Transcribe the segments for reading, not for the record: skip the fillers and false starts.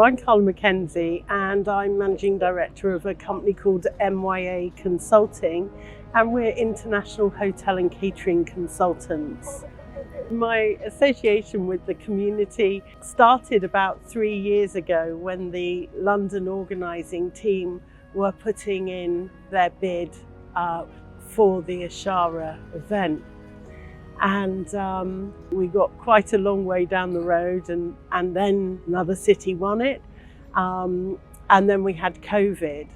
I'm Carla Mckenzie and I'm Managing Director of a company called MYA Consulting, and we're international hotel and catering consultants. My association with the community started about 3 years ago when the London organising team were putting in their bid for the Ashara event. And we got quite a long way down the road, and then another city won it, and then we had COVID.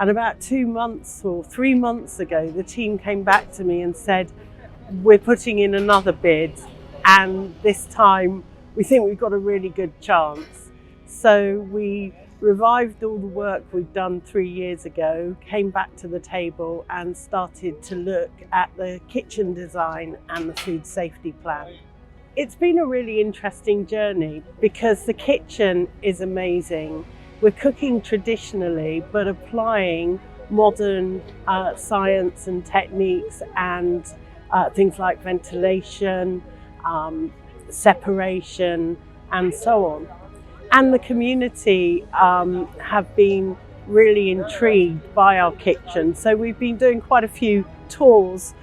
And about 2 months or 3 months ago, the team came back to me and said, we're putting in another bid, and this time we think we've got a really good chance. So we revived all the work we'd done 3 years ago, came back to the table and started to look at the kitchen design and the food safety plan. It's been a really interesting journey because the kitchen is amazing. We're cooking traditionally but applying modern science and techniques and things like ventilation, separation and so on. And the community have been really intrigued by our kitchen. So we've been doing quite a few tours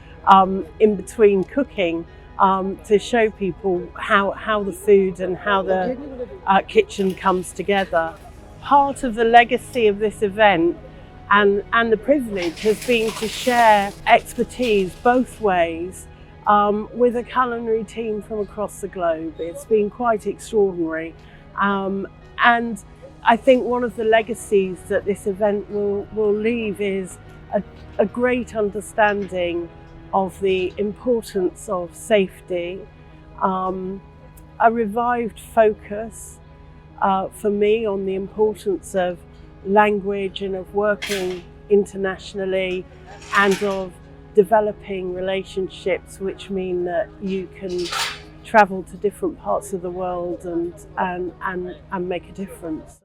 in between cooking to show people how the food and how the kitchen comes together. Part of the legacy of this event and the privilege has been to share expertise both ways with a culinary team from across the globe. It's been quite extraordinary. And I think one of the legacies that this event will leave is a great understanding of the importance of safety, a revived focus for me on the importance of language and of working internationally and of developing relationships which mean that you can travel to different parts of the world and make a difference.